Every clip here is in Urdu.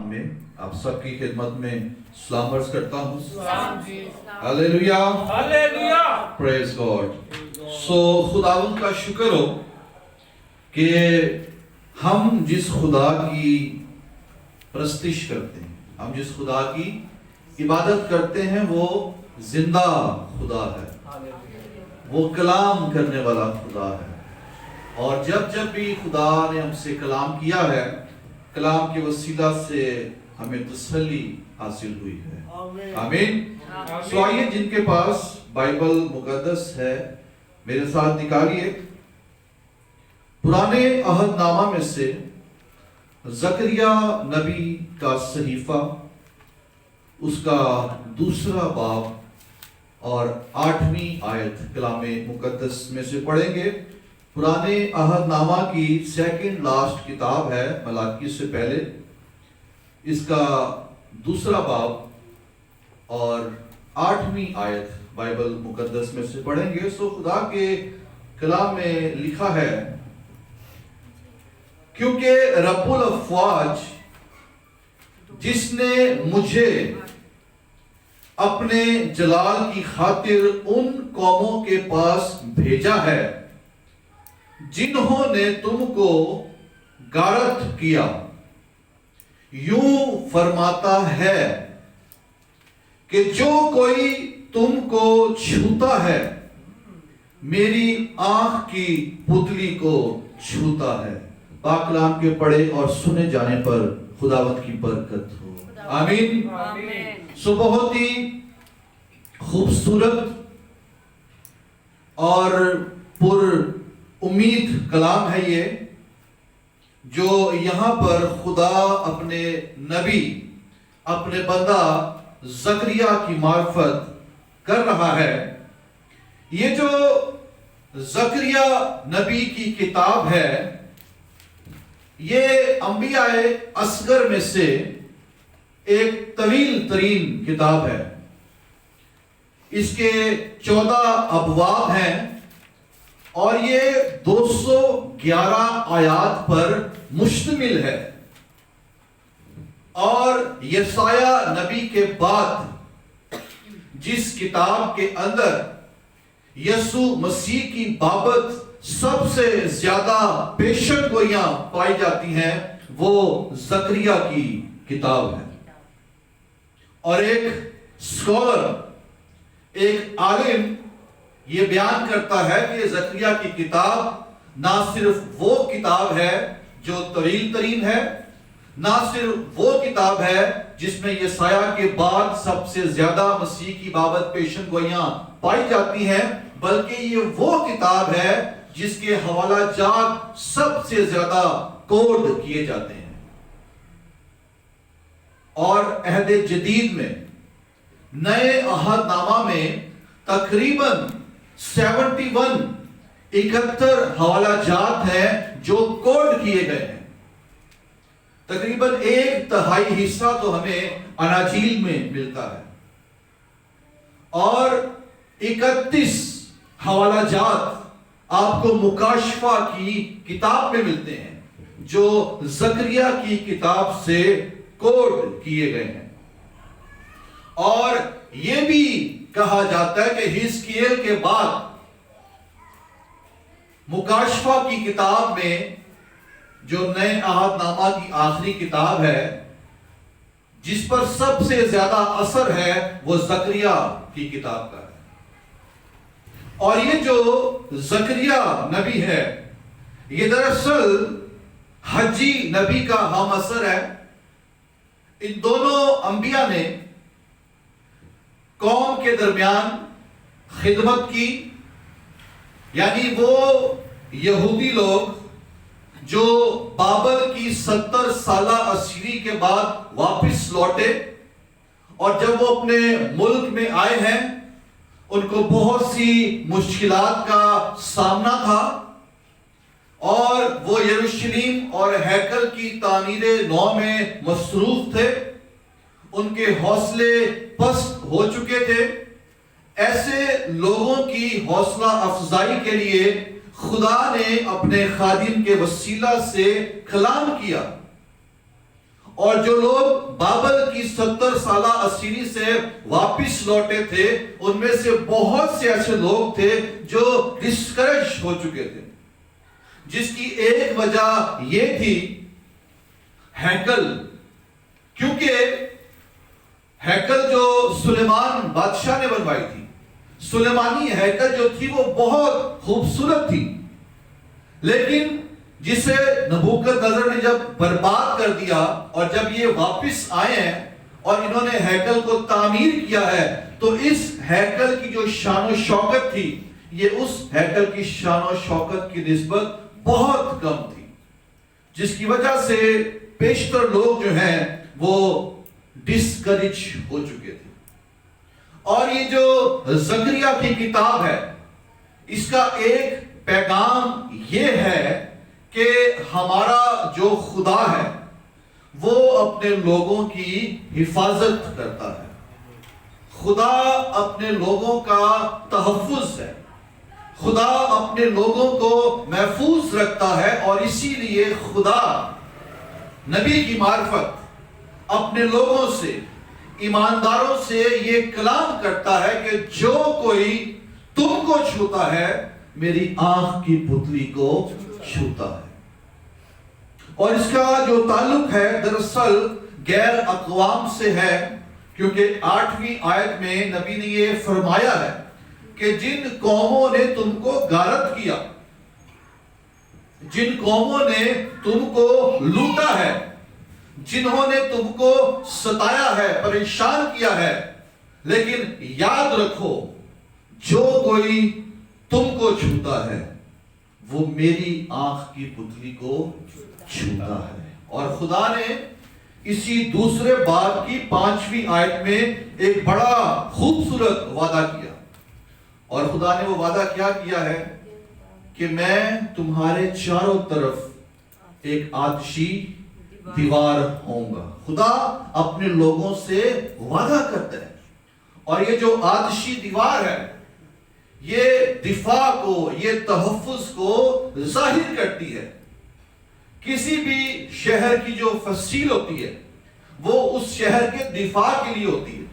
نام میں آپ سب کی خدمت میں سلام عرض کرتا ہوں. ہلیلویا، ہلیلویا، پریز گاڈ. سو خداوند کا شکر ہو کہ ہم جس خدا کی پرستش کرتے ہیں، ہم جس خدا کی عبادت کرتے ہیں، وہ زندہ خدا ہے، وہ کلام کرنے والا خدا ہے. اور جب جب بھی خدا نے ہم سے کلام کیا ہے، کلام کے وسیلہ سے ہمیں تسلی حاصل ہوئی ہے. آمین. سو آئیے جن کے پاس بائبل مقدس ہے میرے ساتھ نکالیے پرانے عہد نامہ میں سے زکریا نبی کا صحیفہ، اس کا 2 باب اور 8ویں آیت کلام مقدس میں سے پڑھیں گے. پرانے عہد نامہ کی سیکنڈ لاسٹ کتاب ہے ملاکی سے پہلے. اس کا 2 باب اور 8ویں آیت بائبل مقدس میں سے پڑھیں گے. سو خدا کے کلام میں لکھا ہے، کیونکہ رب الافواج جس نے مجھے اپنے جلال کی خاطر ان قوموں کے پاس بھیجا ہے جنہوں نے تم کو غارت کیا، یوں فرماتا ہے کہ جو کوئی تم کو چھوتا ہے میری آنکھ کی پتلی کو چھوتا ہے. پاک کلام کے پڑھے اور سنے جانے پر خداوند کی برکت ہو. آمین. سو بہت ہی خوبصورت اور پر امید کلام ہے یہ، جو یہاں پر خدا اپنے نبی، اپنے بندہ زکریا کی معرفت کر رہا ہے. یہ جو زکریا نبی کی کتاب ہے، یہ انبیاء اصغر میں سے ایک طویل ترین کتاب ہے. اس کے 14 ابواب ہیں اور یہ 211 آیات پر مشتمل ہے. اور یسایہ نبی کے بعد جس کتاب کے اندر یسوع مسیح کی بابت سب سے زیادہ پیشن گوئیاں پائی جاتی ہیں، وہ زکریا کی کتاب ہے. اور ایک اسکالر، ایک عالم یہ بیان کرتا ہے کہ زکریا کی کتاب نہ صرف وہ کتاب ہے جو طویل ترین ہے، نہ صرف وہ کتاب ہے جس میں یسایہ کے بعد سب سے زیادہ مسیح کی بابت پیشن گوئیاں پائی جاتی ہیں، بلکہ یہ وہ کتاب ہے جس کے حوالہ جات سب سے زیادہ کوڈ کیے جاتے ہیں. اور عہد جدید میں نئے عہد نامہ میں تقریباً 71 حوالہ جات ہیں جو کوڈ کیے گئے ہیں. تقریباً 1/3 حصہ تو ہمیں اناجیل میں ملتا ہے، اور 31 حوالہ جات آپ کو مکاشفہ کی کتاب میں ملتے ہیں جو زکریا کی کتاب سے کوڈ کیے گئے ہیں. اور یہ بھی کہا جاتا ہے کہ حزقیل کے بعد مکاشفہ کی کتاب میں جو نئے عہد نامہ کی آخری کتاب ہے، جس پر سب سے زیادہ اثر ہے، وہ زکریا کی کتاب کا ہے. اور یہ جو زکریا نبی ہے، یہ دراصل حجی نبی کا ہم اثر ہے. ان دونوں انبیاء نے قوم کے درمیان خدمت کی. یعنی وہ یہودی لوگ جو بابل کی 70 سالہ اسیری کے بعد واپس لوٹے، اور جب وہ اپنے ملک میں آئے ہیں، ان کو بہت سی مشکلات کا سامنا تھا، اور وہ یروشلم اور ہیکل کی تعمیر نو میں مصروف تھے. ان کے حوصلے پست ہو چکے تھے. ایسے لوگوں کی حوصلہ افزائی کے لیے خدا نے اپنے خادم کے وسیلہ سے کلام کیا، اور جو لوگ بابل کی 70 سالہ اسیری سے واپس لوٹے تھے ان میں سے بہت سے ایسے لوگ تھے جو ڈسکریج ہو چکے تھے، جس کی ایک وجہ یہ تھی ہیکل، کیونکہ ہیکل جو سلیمان بادشاہ نے بنوائی تھی، سلیمانی ہیکل جو تھی وہ بہت خوبصورت تھی، لیکن جسے نبوکدنضر نے جب برباد کر دیا اور جب یہ واپس آئے ہیں اور انہوں نے ہیکل کو تعمیر کیا ہے تو اس ہیکل کی جو شان و شوکت تھی یہ اس ہیکل کی شان و شوکت کی نسبت بہت کم تھی، جس کی وجہ سے بیشتر لوگ جو ہیں وہ ڈسکریج ہو چکے تھے۔ اور یہ جو زکریا کی کتاب ہے اس کا ایک پیغام یہ ہے کہ ہمارا جو خدا ہے وہ اپنے لوگوں کی حفاظت کرتا ہے، خدا اپنے لوگوں کا تحفظ ہے، خدا اپنے لوگوں کو محفوظ رکھتا ہے، اور اسی لیے خدا نبی کی معرفت اپنے لوگوں سے، ایمانداروں سے یہ کلام کرتا ہے کہ جو کوئی تم کو چھوتا ہے میری آنکھ کی پتلی کو چھوتا ہے۔ اور اس کا جو تعلق ہے دراصل غیر اقوام سے ہے، کیونکہ 8ویں آیت میں نبی نے یہ فرمایا ہے کہ جن قوموں نے تم کو غارت کیا، جن قوموں نے تم کو لوٹا ہے، جنہوں نے تم کو ستایا ہے، پریشان کیا ہے، لیکن یاد رکھو جو کوئی تم کو چھوتا ہے وہ میری آنکھ کی پتلی کو چھوتا ہے۔ اور خدا نے اسی دوسرے باب کی 5ویں آیت میں ایک بڑا خوبصورت وعدہ کیا، اور خدا نے وہ وعدہ کیا کیا ہے کہ میں تمہارے چاروں طرف ایک آتشی دیوار ہوں گا۔ خدا اپنے لوگوں سے وعدہ کرتا ہے، اور یہ جو آتشی دیوار ہے یہ دفاع کو، یہ تحفظ کو ظاہر کرتی ہے۔ کسی بھی شہر کی جو فصیل ہوتی ہے وہ اس شہر کے دفاع کے لیے ہوتی ہے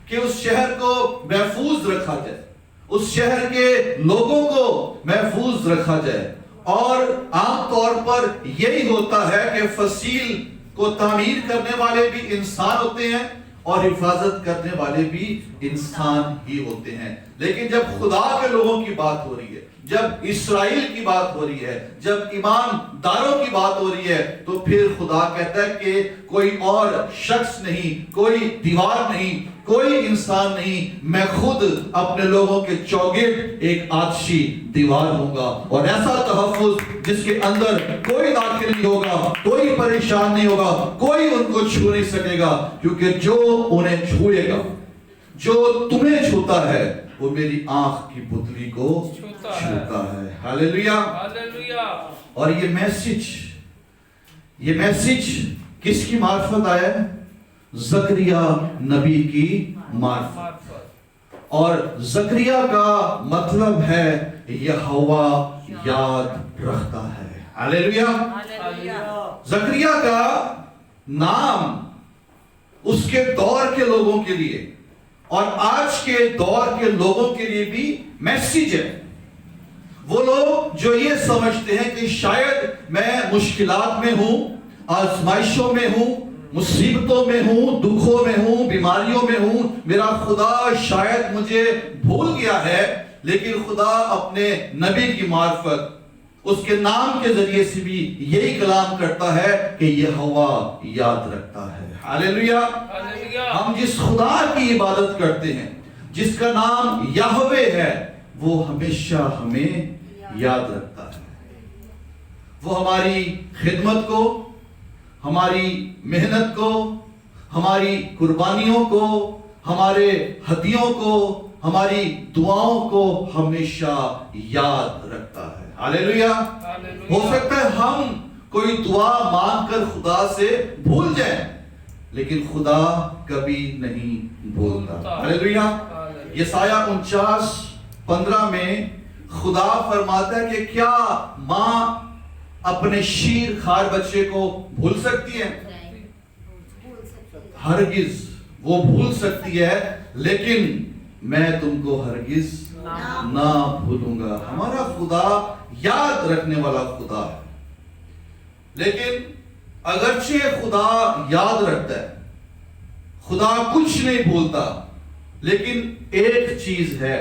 کہ اس شہر کو محفوظ رکھا جائے، اس شہر کے لوگوں کو محفوظ رکھا جائے، اور عام طور پر یہی ہوتا ہے کہ فصیل کو تعمیر کرنے والے بھی انسان ہوتے ہیں اور حفاظت کرنے والے بھی انسان ہی ہوتے ہیں۔ لیکن جب خدا کے لوگوں کی بات ہو رہی ہے، جب اسرائیل کی بات ہو رہی ہے، جب ایمانداروں کی بات ہو رہی ہے، تو پھر خدا کہتا ہے کہ کوئی اور شخص نہیں، کوئی دیوار نہیں، کوئی انسان نہیں، میں خود اپنے لوگوں کے چوگٹ ایک آتشی دیوار ہوں گا، اور ایسا تحفظ جس کے اندر کوئی داخل نہیں ہوگا، کوئی پریشان نہیں ہوگا، کوئی ان کو چھو نہیں سکے گا، کیونکہ جو انہیں چھوئے گا، جو تمہیں چھوتا ہے وہ میری آنکھ کی پتلی کو چھوتا ہے۔ ہاللیلویہ۔ اور یہ میسج کس کی معرفت آیا ہے؟ زکریا نبی کی معرفت، اور زکریا کا مطلب ہے یہوہ یاد رکھتا ہے۔ ہاللیلویہ۔ زکریا کا نام اس کے دور کے لوگوں کے لیے اور آج کے دور کے لوگوں کے لیے بھی میسیج ہے۔ وہ لوگ جو یہ سمجھتے ہیں کہ شاید میں مشکلات میں ہوں، آزمائشوں میں ہوں، مصیبتوں میں ہوں، دکھوں میں ہوں، بیماریوں میں ہوں، میرا خدا شاید مجھے بھول گیا ہے، لیکن خدا اپنے نبی کی معرفت اس کے نام کے ذریعے سے بھی یہی کلام کرتا ہے کہ یہوہ یاد رکھتا ہے۔ ہاللیلویہ۔ ہم جس خدا کی عبادت کرتے ہیں، جس کا نام یہوہ ہے، وہ ہمیشہ ہمیں یاد رکھتا ہے۔ وہ ہماری خدمت کو، ہماری محنت کو، ہماری قربانیوں کو، ہمارے ہدیوں کو، ہماری دعاؤں کو ہمیشہ یاد رکھتا ہے۔ ہاللیلویہ۔ ہو سکتا ہے ہم کوئی دعا مانگ کر خدا سے بھول جائیں، لیکن خدا کبھی نہیں بھولتا۔ ہاللیلویہ۔ یسایہ 49:15 میں خدا فرماتا ہے کہ کیا ماں اپنے شیر خار بچے کو بھول سکتی ہے؟ ہرگز وہ بھول سکتی ہے لیکن میں تم کو ہرگز نہ بھولوں گا. ہمارا خدا یاد رکھنے والا خدا ہے. لیکن اگرچہ خدا یاد رکھتا ہے, خدا کچھ نہیں بھولتا, لیکن ایک چیز ہے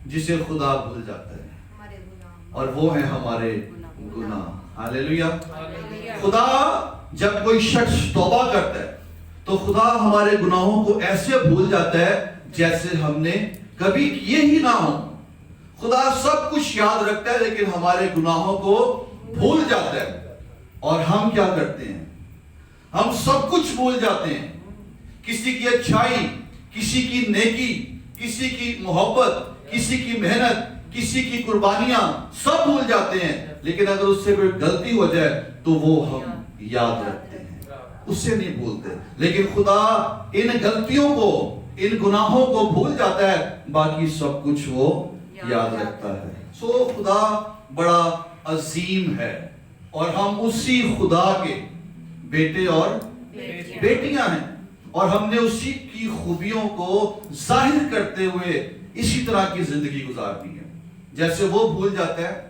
جسے خدا بھول جاتا ہے, اور وہ ہے ہمارے گناہ. ہاللیلویا. خدا جب کوئی شخص توبہ کرتا ہے تو خدا ہمارے گناہوں کو ایسے بھول جاتا ہے جیسے ہم نے کبھی کیے ہی نہ ہو. خدا سب کچھ یاد رکھتا ہے لیکن ہمارے گناہوں کو بھول جاتا ہے. اور ہم کیا کرتے ہیں؟ ہم سب کچھ بھول جاتے ہیں. کسی کی اچھائی, کسی کی نیکی, کسی کی محبت, کسی کی محنت, کسی کی قربانیاں سب بھول جاتے ہیں. لیکن اگر اس سے کوئی غلطی ہو جائے تو وہ ہم یاد رکھتے ہیں, اس سے نہیں بھولتے. لیکن خدا ان غلطیوں کو, ان گناہوں کو بھول جاتا ہے, باقی سب کچھ وہ یاد رکھتا ہے. سو خدا بڑا عظیم ہے اور ہم اسی خدا کے بیٹے اور بیٹیاں ہیں, اور ہم نے اسی کی خوبیوں کو ظاہر کرتے ہوئے اسی طرح کی زندگی گزارنی ہے. جیسے وہ بھول جاتا ہے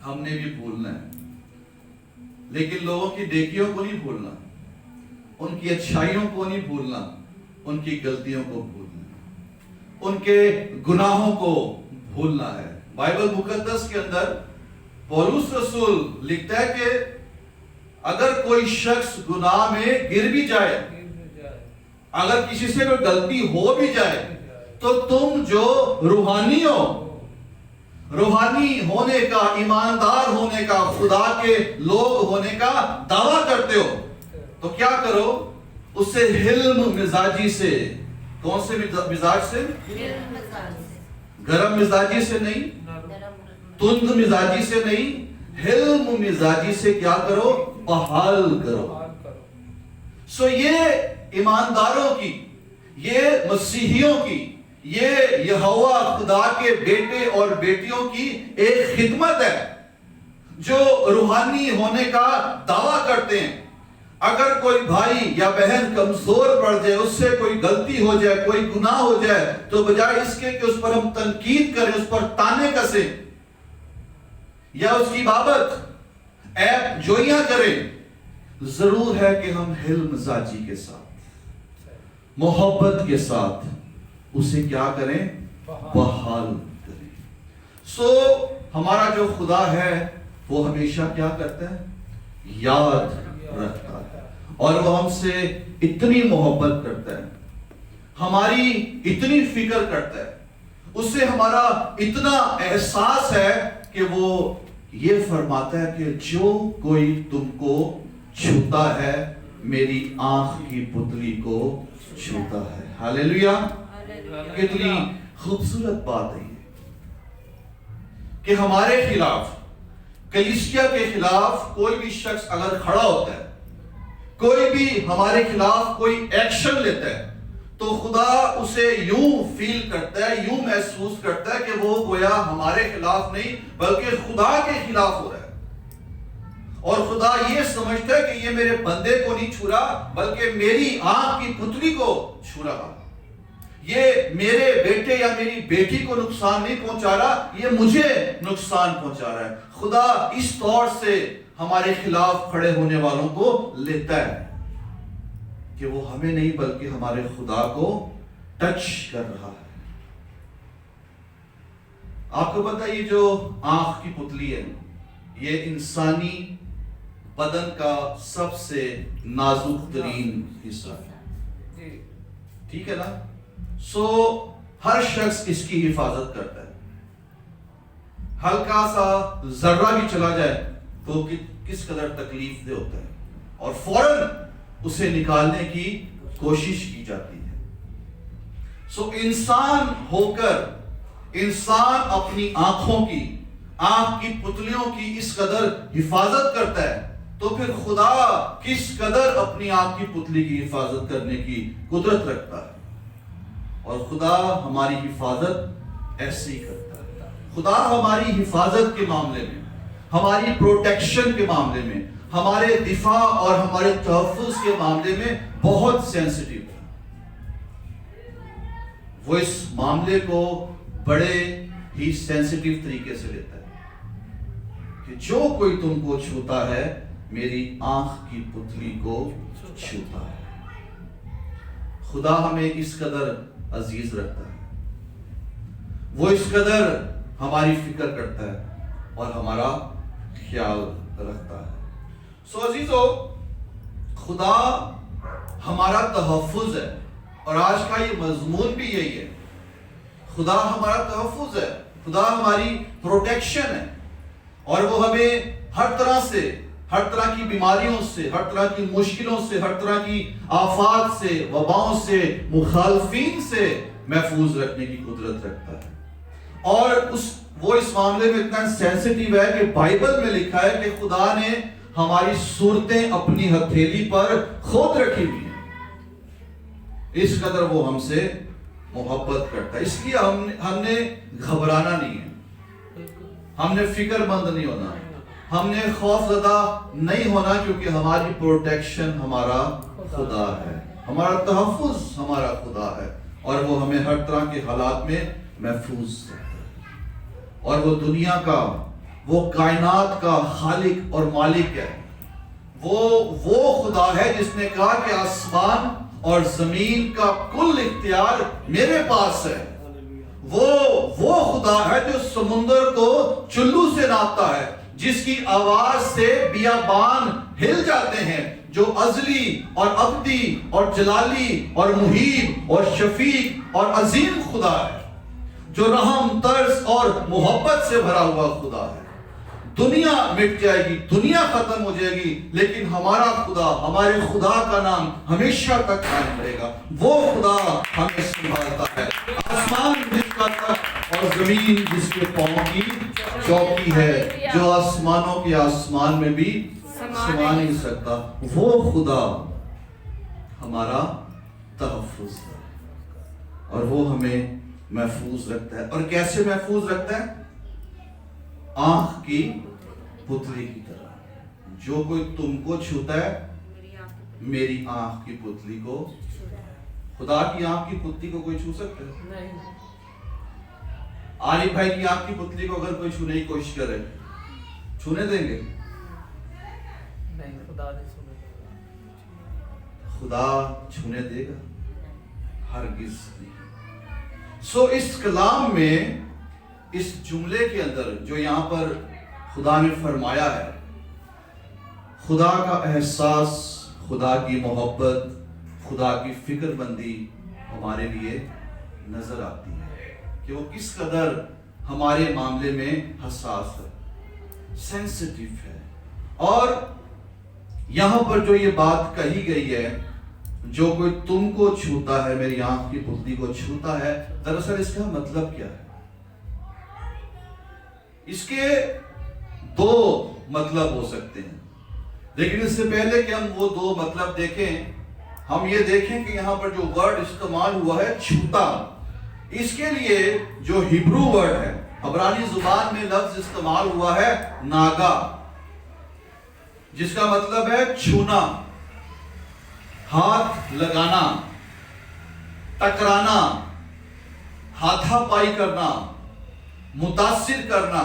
ہم نے بھی بھولنا ہے. لیکن لوگوں کی نیکیوں کو نہیں بھولنا, ان کی اچھائیوں کو نہیں بھولنا, ان کی غلطیوں کو بھولنا, ان کے گناہوں کو بھولنا ہے. بائبل مقدس کے اندر پولس رسول لکھتا ہے کہ اگر کوئی شخص گناہ میں گر بھی جائے, اگر کسی سے کوئی غلطی ہو بھی جائے, تو تم جو روحانی ہو, روحانی ہونے کا, ایماندار ہونے کا, خدا کے لوگ ہونے کا دعویٰ کرتے ہو, تو کیا کرو, اس سے حلم مزاجی سے. کون سے مزاج سے؟ گرم مزاجی سے نہیں, تند مزاجی سے نہیں, حلم مزاجی سے کیا کرو, بحال کرو. سو یہ ایمانداروں کی, یہ مسیحیوں کی, یہ یہوہ خدا کے بیٹے اور بیٹیوں کی ایک خدمت ہے جو روحانی ہونے کا دعویٰ کرتے ہیں. اگر کوئی بھائی یا بہن کمزور پڑ جائے, اس سے کوئی غلطی ہو جائے, کوئی گناہ ہو جائے, تو بجائے اس کے کہ اس پر ہم تنقید کریں, اس پر تانے کسیں یا اس کی بابت عیب جوئیاں کریں, ضرور ہے کہ ہم حلم مزاجی کے ساتھ, محبت کے ساتھ اسے کیا کریں, بحال کریں. سو ہمارا جو خدا ہے وہ ہمیشہ کیا کرتا ہے, یاد رکھتا ہے, اور وہ ہم سے اتنی محبت کرتا ہے, ہماری اتنی فکر کرتا ہے, اس سے ہمارا اتنا احساس ہے کہ وہ یہ فرماتا ہے کہ جو کوئی تم کو چھوتا ہے میری آنکھ کی پتلی کو چھوتا ہے. ہاللیلویا. کتنی خوبصورت بات ہے کہ ہمارے خلاف, کلیسیا کے خلاف کوئی بھی شخص اگر کھڑا ہوتا ہے, کوئی بھی ہمارے خلاف کوئی ایکشن لیتا ہے, تو خدا اسے یوں فیل کرتا ہے, یوں محسوس کرتا ہے کہ وہ گویا ہمارے خلاف نہیں بلکہ خدا کے خلاف ہو رہا ہے. اور خدا یہ سمجھتا ہے کہ یہ میرے بندے کو نہیں چھو رہا بلکہ میری آنکھ کی پتلی کو چھو رہا, یہ میرے بیٹے یا میری بیٹی کو نقصان نہیں پہنچا رہا, یہ مجھے نقصان پہنچا رہا ہے. خدا اس طور سے ہمارے خلاف کھڑے ہونے والوں کو لیتا ہے کہ وہ ہمیں نہیں بلکہ ہمارے خدا کو ٹچ کر رہا ہے. آپ کو پتہ ہے یہ جو آنکھ کی پتلی ہے, یہ انسانی بدن کا سب سے نازک ترین حصہ ہے, ٹھیک ہے نا. سو ہر شخص اس کی حفاظت کرتا ہے. ہلکا سا ذرہ بھی چلا جائے تو کس قدر تکلیف دہ ہوتا ہے, اور فوراً اسے نکالنے کی کوشش کی جاتی ہے. سو انسان ہو کر انسان اپنی آنکھوں کی, آنکھ کی پتلیوں کی اس قدر حفاظت کرتا ہے, تو پھر خدا کس قدر اپنی آنکھ کی پتلی کی حفاظت کرنے کی قدرت رکھتا ہے. اور خدا ہماری حفاظت ایسے ہی کرتا ہے. خدا ہماری حفاظت کے معاملے میں, ہماری پروٹیکشن کے معاملے میں, ہمارے دفاع اور ہمارے تحفظ کے معاملے میں بہت سینسٹیو ہے. وہ اس معاملے کو بڑے ہی سینسٹیو طریقے سے لیتا ہے کہ جو کوئی تم کو چھوتا ہے میری آنکھ کی پتلی کو چھوتا ہے. خدا ہمیں اس قدر عزیز رکھتا ہے, وہ اس قدر ہماری فکر کرتا ہے اور ہمارا خیال رکھتا ہے. سو عزیزو, خدا ہمارا تحفظ ہے, اور آج کا یہ مضمون بھی یہی ہے. خدا ہمارا تحفظ ہے, خدا ہماری پروٹیکشن ہے, اور وہ ہمیں ہر طرح سے, ہر طرح کی بیماریوں سے, ہر طرح کی مشکلوں سے, ہر طرح کی آفات سے, وباؤں سے, مخالفین سے محفوظ رکھنے کی قدرت رکھتا ہے. اور وہ اس معاملے میں اتنا سینسٹیو ہے کہ بائبل میں لکھا ہے کہ خدا نے ہماری صورتیں اپنی ہتھیلی پر خود رکھی ہوئی ہیں. اس قدر وہ ہم سے محبت کرتا ہے. اس لیے ہم نے گھبرانا نہیں ہے, ہم نے فکر مند نہیں ہونا, ہم نے خوف زدہ نہیں ہونا, کیونکہ ہماری پروٹیکشن ہمارا خدا ہے, ہمارا تحفظ ہمارا خدا ہے, اور وہ ہمیں ہر طرح کے حالات میں محفوظ رکھتا ہے. اور وہ دنیا کا, وہ کائنات کا خالق اور مالک ہے. وہ خدا ہے جس نے کہا کہ آسمان اور زمین کا کل اختیار میرے پاس ہے. وہ خدا ہے جو سمندر کو چلو سے ناپتا ہے, جس کی آواز سے بیابان ہل جاتے ہیں, جو ازلی اور ابدی اور جلالی اور محیب اور شفیق اور عظیم خدا ہے, جو رحم, ترس اور محبت سے بھرا ہوا خدا ہے. دنیا مٹ جائے گی, دنیا ختم ہو جائے گی, لیکن ہمارا خدا, ہمارے خدا کا نام ہمیشہ تک قائم رہے گا. وہ خدا ہمیں سنبھالتا ہے. آسمان جس کا تخت اور زمین جس کے پاؤں کی چوکی ہے, جو آسمانوں کے آسمان میں بھی سما نہیں سکتا, وہ خدا ہمارا تحفظ ہے, اور وہ ہمیں محفوظ رکھتا ہے. اور کیسے محفوظ رکھتا ہے؟ آنکھ کی پتلی کی طرح. جو کوئی تم کو چھوتا ہے میری آنکھ کی پتلی کو. خدا کی آنکھ کی پتلی کو کوئی چھو سکتا ہے؟ عارف بھائی کی آنکھ کی پتلی کو اگر کوئی چھونے کی کوشش کرے, چھونے دیں گے؟ خدا چھونے دے گا؟ ہرگز نہیں. سو اس کلام میں, اس جملے کے اندر جو یہاں پر خدا نے فرمایا ہے, خدا کا احساس, خدا کی محبت, خدا کی فکر مندی ہمارے لیے نظر آتی ہے کہ وہ کس قدر ہمارے معاملے میں حساس ہے, سینسٹیو ہے. اور یہاں پر جو یہ بات کہی گئی ہے, جو کوئی تم کو چھوتا ہے میری آنکھ کی پتلی کو چھوتا ہے, دراصل اس کا مطلب کیا ہے؟ اس کے دو مطلب ہو سکتے ہیں, لیکن اس سے پہلے کہ ہم وہ دو مطلب دیکھیں, ہم یہ دیکھیں کہ یہاں پر جو ورڈ استعمال ہوا ہے چھوتا, اس کے لیے جو ہبرو ورڈ ہے, عبرانی زبان میں لفظ استعمال ہوا ہے ناگا, جس کا مطلب ہے چھونا, ہاتھ لگانا, ٹکرانا, ہاتھا پائی کرنا, متاثر کرنا,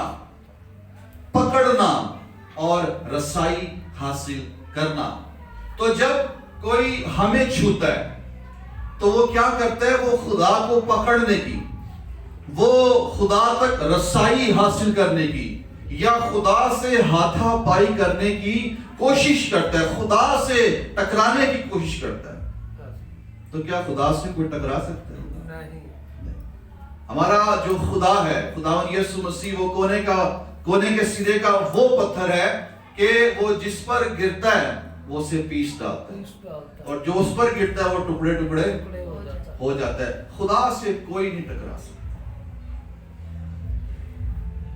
پکڑنا اور رسائی حاصل کرنا. تو جب کوئی ہمیں چھوتا ہے تو وہ کیا کرتا ہے؟ وہ خدا کو پکڑنے کی, وہ خدا تک رسائی حاصل کرنے کی, یا خدا سے ہاتھا پائی کرنے کی کوشش کرتا ہے, خدا سے ٹکرانے کی کوشش کرتا ہے. تو کیا خدا سے کوئی ٹکرا سکتا ہے؟ نہیں. ہمارا جو خدا ہے, خداوند یسوع مسیح, وہ کونے کے سرے کا وہ پتھر ہے کہ وہ جس پر گرتا ہے وہ اسے پیس ڈالتا ہے, اور جو اس پر گرتا ہے وہ ٹکڑے ٹکڑے ہو جاتا ہے. خدا سے کوئی نہیں ٹکرا سکتا.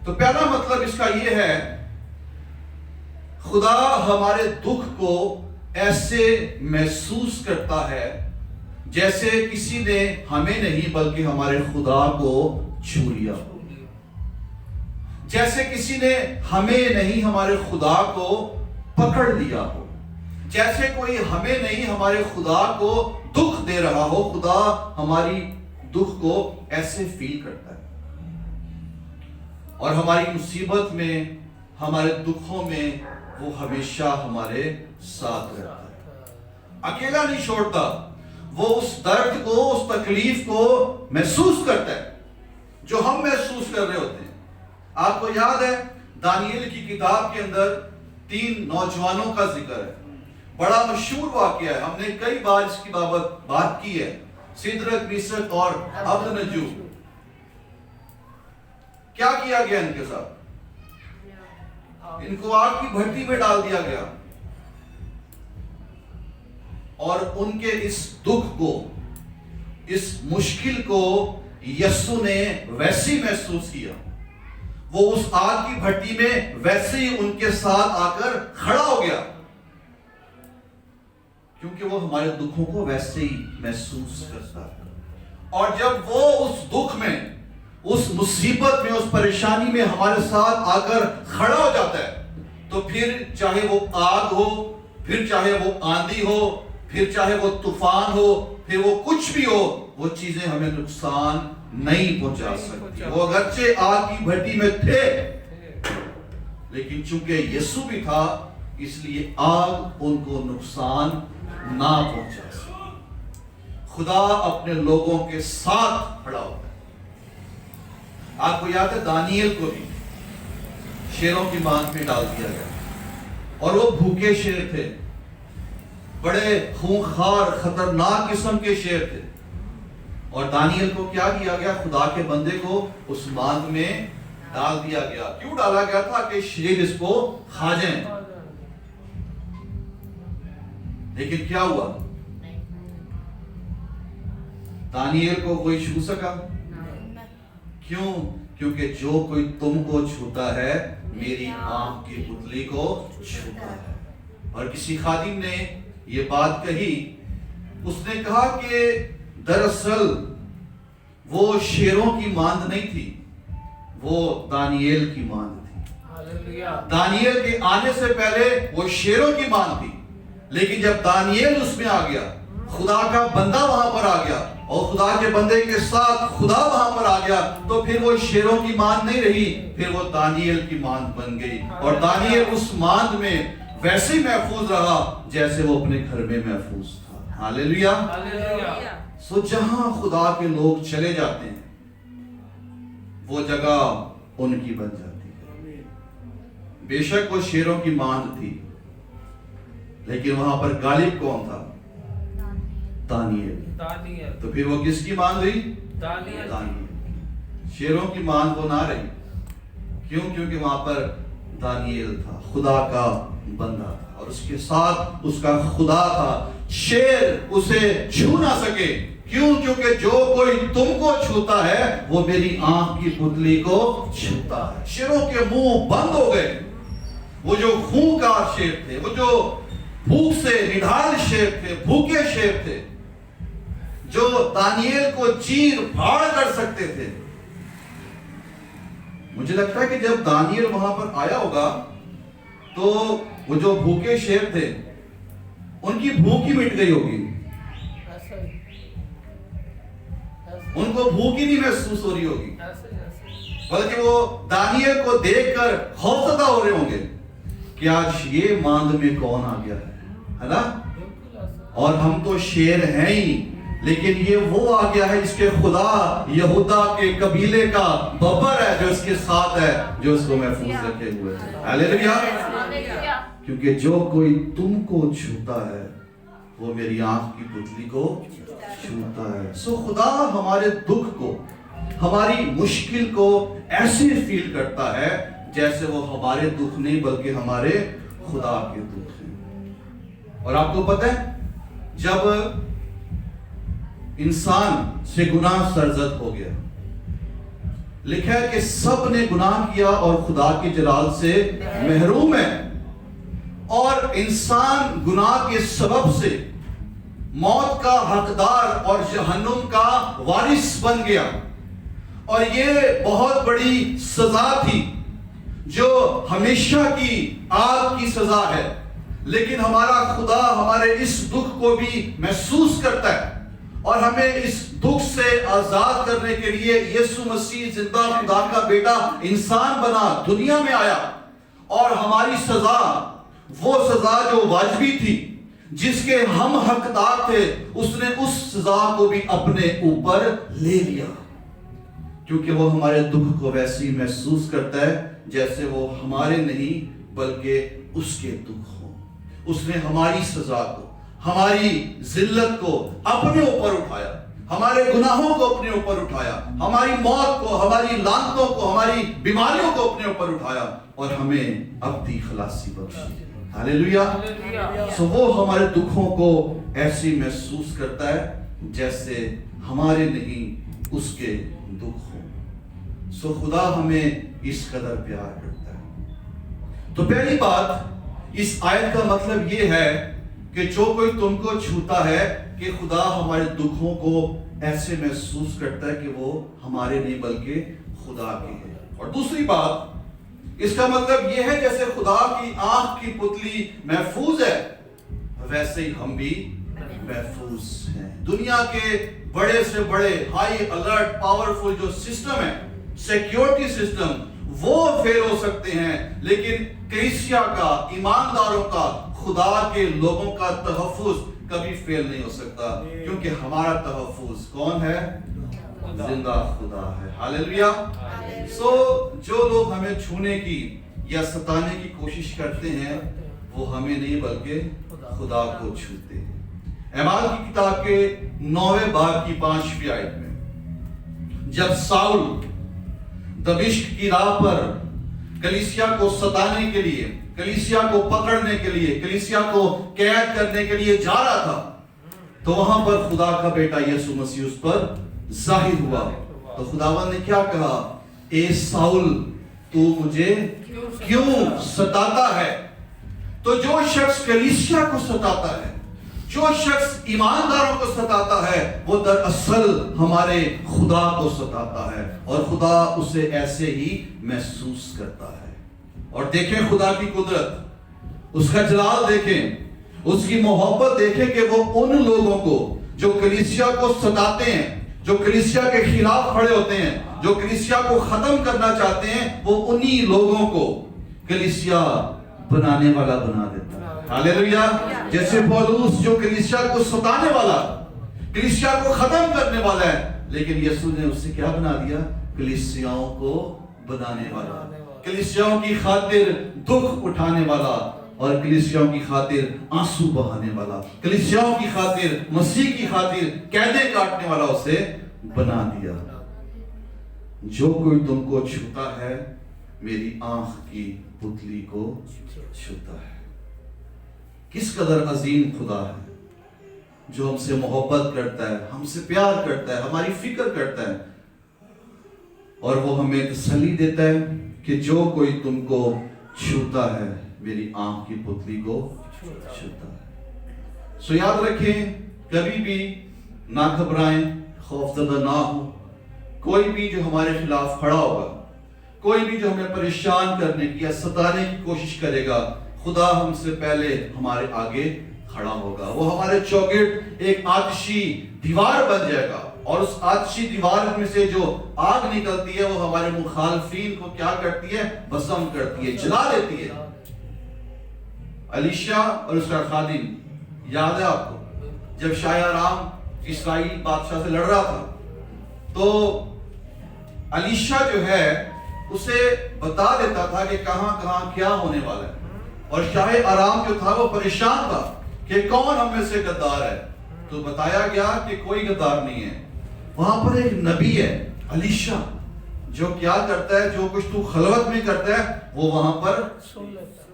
تو پہلا مطلب اس کا یہ ہے, خدا ہمارے دکھ کو ایسے محسوس کرتا ہے جیسے کسی نے ہمیں نہیں بلکہ ہمارے خدا کو چھو لیا, جیسے کسی نے ہمیں نہیں ہمارے خدا کو پکڑ لیا ہو, جیسے کوئی ہمیں نہیں ہمارے خدا کو دکھ دے رہا ہو، خدا ہماری دکھ کو ایسے فیل کرتا ہے، اور ہماری مصیبت میں، ہمارے دکھوں میں وہ ہمیشہ ہمارے ساتھ رہتا ہے، اکیلا نہیں چھوڑتا، وہ اس درد کو، اس تکلیف کو محسوس کرتا ہے جو ہم محسوس کر رہے ہوتے ہیں۔ آپ کو یاد ہے دانیل کی کتاب کے اندر 3 نوجوانوں کا ذکر ہے، بڑا مشہور واقعہ ہے، ہم نے کئی بار اس کی بات کی ہے، سدرک، میشک اور ابدنجو۔ کیا کیا گیا ان کے ساتھ؟ ان کو آگ کی بھٹی میں ڈال دیا گیا، اور ان کے اس دکھ کو، اس مشکل کو یسوع نے ویسے ہی محسوس کیا، وہ اس آگ کی بھٹی میں ویسے ہی ان کے ساتھ آ کر کھڑا ہو گیا، کیونکہ وہ ہمارے دکھوں کو ویسے ہی محسوس کرتا ہے۔ اور جب وہ اس دکھ میں، اس مصیبت میں، اس پریشانی میں ہمارے ساتھ آ کر کھڑا ہو جاتا ہے، تو پھر چاہے وہ آگ ہو، پھر چاہے وہ آندھی ہو، پھر چاہے وہ طوفان ہو، پھر وہ کچھ بھی ہو، وہ چیزیں ہمیں نقصان نہیں پہنچا سکتی۔ وہ اگرچہ آگ کی بھٹی میں تھے، لیکن چونکہ یسوع بھی تھا، اس لیے آگ ان کو نقصان نہ پہنچا سکتی۔ خدا اپنے لوگوں کے ساتھ کھڑا ہوتا ہے۔ آپ کو یاد ہے دانیل کو بھی شیروں کی مانگ میں ڈال دیا گیا، اور وہ بھوکے شیر تھے، بڑے خونخوار خطرناک قسم کے شیر تھے، اور دانیل کو کیا کیا گیا؟ خدا کے بندے کو اس مانگ میں ڈال دیا گیا۔ کیوں ڈالا گیا تھا؟ کہ شیر اس کو کھا جائیں۔ لیکن کیا ہوا؟ دانیل کو کوئی چھو سکا؟ کیوں؟ کیونکہ جو کوئی تم کو چھوتا ہے میری آنکھ کی پتلی کو چھوتا ہے۔ اور کسی خادم نے یہ بات کہی، اس نے کہا کہ دراصل وہ شیروں کی ماند نہیں تھی، وہ دانیل کی ماند تھی۔ دانیل کے آنے سے پہلے وہ شیروں کی ماند تھی، لیکن جب دانیل اس میں آ گیا، خدا کا بندہ وہاں پر آ گیا، اور خدا کے بندے کے ساتھ خدا وہاں پر آ گیا، تو پھر وہ شیروں کی ماند نہیں رہی، پھر وہ دانیل کی ماند بن گئی، اور دانیل اس ماند میں ویسے ہی محفوظ رہا جیسے وہ اپنے گھر میں محفوظ تھا۔ ہاللیلویا۔ سو جہاں خدا کے لوگ چلے جاتے ہیں، وہ جگہ ان کی بن جاتی ہے۔ بے شک وہ شیروں کی ماند تھی، لیکن وہاں پر غالب کون تھا؟ دانیل۔ تو پھر وہ کس کی ماند ہوئی؟ دانیل۔ شیروں کی ماند وہ نہ رہی، کیوں؟ کیونکہ وہاں پر دانیل تھا، خدا کا بندہ تھا، اور اس کے ساتھ اس کا خدا تھا۔ شیر اسے چھو نہ سکے، کیوں؟ کیونکہ جو کوئی تم کو چھوتا ہے وہ میری آنکھ کی پتلی کو چھوتا ہے۔ شیروں کے منہ بند ہو گئے، وہ جو خونخوار شیر تھے، وہ جو بھوک سے نڈھال شیر تھے، بھوکے شیر تھے، جو دانیل کو چیر پھاڑ کر سکتے تھے۔ مجھے لگتا ہے کہ جب دانیل وہاں پر آیا ہوگا تو وہ جو بھوکے شیر تھے ان کی بھوک ہی مٹ گئی ہوگی، ان کو بھوک ہی نہیں محسوس ہو رہی ہوگی، بلکہ وہ دانیل کو دیکھ کر خوفزدہ ہو رہے ہوں گے کہ آج یہ ماند میں کون آ گیا ہے نا؟ اور ہم تو شیر ہیں ہی، لیکن یہ وہ آ گیا ہے جس کے خدا یہودا کے قبیلے کا ببر ہے، جو اس کے ساتھ ہے، جو اس کو محفوظ رکھے ہوئے ہے۔ ہاللیلویا۔ کیونکہ جو کوئی تم کو چھوتا ہے وہ میری آنکھ کی پتلی کو چھوتا ہے۔ سو خدا ہمارے دکھ کو، ہماری مشکل کو ایسے فیل کرتا ہے جیسے وہ ہمارے دکھ نہیں بلکہ ہمارے خدا کے دکھ ہیں۔ اور آپ کو پتہ ہے جب انسان سے گناہ سرزد ہو گیا، لکھا ہے کہ سب نے گناہ کیا اور خدا کے جلال سے محروم ہے، اور انسان گناہ کے سبب سے موت کا حقدار اور جہنم کا وارث بن گیا، اور یہ بہت بڑی سزا تھی جو ہمیشہ کی آگ کی سزا ہے، لیکن ہمارا خدا ہمارے اس دکھ کو بھی محسوس کرتا ہے اور ہمیں اس دکھ سے آزاد کرنے کے لیے یسوع مسیح زندہ خدا کا بیٹا انسان بنا، دنیا میں آیا، اور ہماری سزا، وہ سزا جو واجبی تھی، جس کے ہم حقدار تھے، اس نے اس سزا کو بھی اپنے اوپر لے لیا، کیونکہ وہ ہمارے دکھ کو ویسے ہی محسوس کرتا ہے جیسے وہ ہمارے نہیں بلکہ اس کے دکھ ہوں۔ اس نے ہماری سزا کو، ہماری ذلت کو اپنے اوپر اٹھایا، ہمارے گناہوں کو اپنے اوپر اٹھایا، ہماری موت کو، ہماری لعنتوں کو، ہماری بیماریوں کو اپنے اوپر اٹھایا اور ہمیں ابدی خلاصی بخشی۔ ہاللیلویا۔ سو وہ ہمارے دکھوں کو ایسی محسوس کرتا ہے جیسے ہمارے نہیں اس کے دکھ ہوں۔ سو خدا ہمیں اس قدر پیار کرتا ہے۔ تو پہلی بات اس آیت کا مطلب یہ ہے کہ جو کوئی تم کو چھوتا ہے کہ خدا ہمارے دکھوں کو ایسے محسوس کرتا ہے کہ وہ ہمارے نہیں بلکہ خدا کے ہیں۔ اور دوسری بات اس کا مطلب یہ ہے جیسے خدا کی آنکھ کی پتلی محفوظ ہے ویسے ہی ہم بھی محفوظ ہیں۔ دنیا کے بڑے سے بڑے ہائی الرٹ پاورفل جو سسٹم ہے، سیکیورٹی سسٹم، وہ فیل ہو سکتے ہیں، لیکن کلیسیا کا، ایمانداروں کا، خدا کے لوگوں کا تحفظ کبھی فیل نہیں ہو سکتا، کیونکہ ہمارا تحفظ کون ہے؟ زندہ خدا ہے۔ ہاللیلویا۔ سو جو لوگ ہمیں چھونے کی یا ستانے کی کوشش کرتے ہیں وہ ہمیں نہیں بلکہ خدا کو چھوتے ہیں۔ اعمال کی کتاب کے 9ویں باب کی 5ویں آیت میں جب ساؤل دمشق کی راہ پر کلیسیا کو ستانے کے لیے، کلیسیا کو پکڑنے کے لیے، کلیسیا کو قید کرنے کے لیے جا رہا تھا، تو وہاں پر خدا کا بیٹا یسوع مسیح اس پر ظاہر ہوا۔ تو خداوند نے کیا کہا؟ اے ساؤل، تو مجھے کیوں ستاتا ہے؟ تو جو شخص کلیسیا کو ستاتا ہے، جو شخص ایمانداروں کو ستاتا ہے، وہ دراصل ہمارے خدا کو ستاتا ہے، اور خدا اسے ایسے ہی محسوس کرتا ہے۔ اور دیکھیں خدا کی قدرت، اس کا جلال دیکھیں، اس کی محبت دیکھیں کہ وہ ان لوگوں کو جو کلیسیا کو ستاتے ہیں، جو کلیسیا کے خلاف کھڑے ہوتے ہیں، جو کلیسیا کو ختم کرنا چاہتے ہیں، وہ انہی لوگوں کو کلیسیا بنانے والا بنا دیتا ہے۔ ہاللیلویا۔ جیسے پولس جو کلیسیا کو ستانے والا، کلیسیا کو ختم کرنے والا ہے، لیکن یسوع نے اسے کیا بنا دیا؟ کلیسیاؤں کو بنانے والا، کلیسیاؤں کی خاطر دکھ اٹھانے والا، اور کلیسیاؤں کی خاطر آنسو بہانے والا، کلیسیاؤں کی خاطر، مسیح کی خاطر قیدیں کاٹنے والا اسے بنا دیا۔ جو کوئی تم کو چھوتا ہے میری آنکھ کی پتلی کو چھوتا ہے۔ کس قدر عظیم خدا ہے جو ہم سے محبت کرتا ہے، ہم سے پیار کرتا ہے، ہماری فکر کرتا ہے، اور وہ ہمیں تسلی دیتا ہے کہ جو کوئی تم کو چھوتا ہے میری آنکھ کی پتلی کو چھوتا ہے۔ سو یاد رکھیں، کبھی بھی نہ گھبرائیں، خوف زدہ نہ ہو۔ کوئی بھی جو ہمارے خلاف کھڑا ہوگا، کوئی بھی جو ہمیں پریشان کرنے کی یا ستانے کی کوشش کرے گا، خدا ہم سے پہلے ہمارے آگے کھڑا ہوگا۔ وہ ہمارے چوگٹ ایک آتشی دیوار بن جائے گا، اور اس آتشی دیوار میں سے جو آگ نکلتی ہے وہ ہمارے مخالفین کو کیا کرتی ہے؟ بھسم کرتی ہے، جلا دیتی ہے۔ الیشا اور اس کا خادم، یاد ہے آپ کو، جب شاہ آرام اسرائیل بادشاہ سے لڑ رہا تھا، تو الیشا جو ہے اسے بتا دیتا تھا کہ کہاں کہاں کیا ہونے والا ہے، اور شاہ آرام جو تھا وہ پریشان تھا کہ کون ہم میں سے غدار ہے۔ تو بتایا گیا کہ کوئی غدار نہیں ہے۔ وہاں پر ایک نبی ہے الیشا، جو کیا کرتا ہے، جو کچھ تو خلوت میں کرتا ہے وہ وہاں پر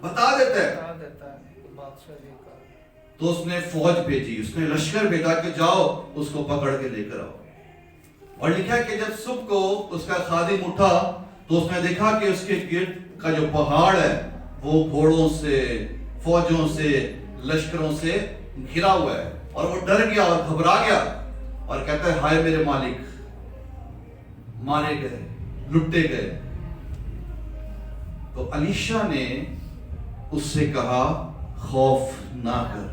بتا دیتا ہے۔ تو اس نے فوج بھیجی، اس نے لشکر بھیجا کہ جاؤ اس کو پکڑ کے لے کر آؤ۔ اور لکھا کہ جب صبح کو اس کا خادم اٹھا تو اس نے دیکھا کہ اس کے گرد کا جو پہاڑ ہے وہ گھوڑوں سے، فوجوں سے، لشکروں سے گھرا ہوا ہے، اور وہ ڈر گیا اور گھبرا گیا، اور کہتا ہے ہائے میرے مالک، مارے گئے، لٹے گئے۔ تو الیشا نے اس سے کہا خوف نہ کر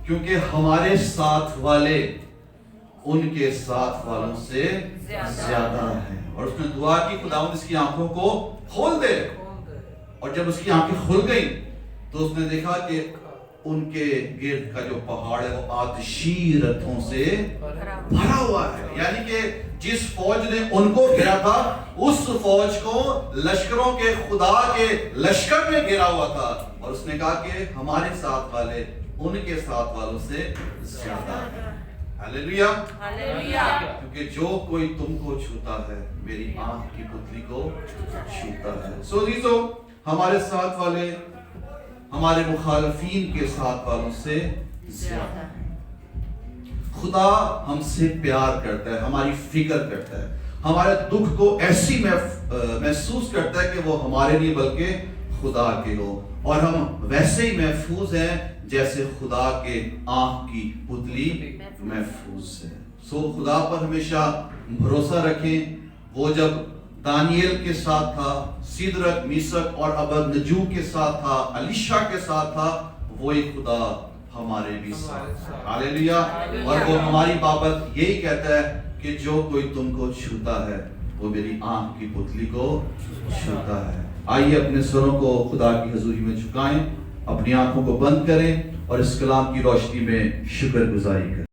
کیونکہ ہمارے ساتھ والے ان کے ساتھ والوں سے زیادہ ہیں. اور اس نے دعا کی خداوند اس کی آنکھوں کو کھول دے. اور جب اس کی آنکھیں کھل گئیں تو اس نے دیکھا کہ ان کے گرد کا جو پہاڑ ہے وہ آتشی رتھوں سے بھرا ہوا ہے. یعنی کہ جس فوج نے ان کو گھیرا تھا اس فوج کو لشکروں کے خدا کے لشکر میں گھیرا ہوا تھا. اور اس نے کہا کہ ہمارے ساتھ والے ان کے ساتھ والوں سے زیادہ ہیں. ہاللیلویا. کیونکہ جو کوئی تم کو چھوتا ہے میری آنکھ کی پتلی کو چھوتا ہے. سو عزیزو ہمارے ساتھ والے ہمارے مخالفین کے ساتھ والوں سے زیادہ ہیں. خدا ہم سے پیار کرتا ہے, ہماری فکر کرتا ہے, ہمارے دکھ کو ایسی محسوس کرتا ہے کہ وہ ہمارے لیے بلکہ خدا کے ہو, اور ہم ویسے ہی محفوظ ہیں جیسے خدا کے آنکھ کی پتلی محفوظ ہے. سو خدا پر ہمیشہ بھروسہ رکھیں. وہ جب دانیل کے ساتھ تھا, سدرک میشک اور ابدنجو کے ساتھ تھا, الیشا کے ساتھ تھا, وہی خدا ہمارے بھی ساتھ ہے. ہاللیلویا. اور وہ ہماری بابت یہی کہتا ہے کہ جو کوئی تم کو چھوتا ہے وہ میری آنکھ کی پتلی کو چھوتا ہے. آئیے اپنے سروں کو خدا کی حضوری میں جھکائیں, اپنی آنکھوں کو بند کریں اور اس کلام کی روشنی میں شکر گزاری کریں.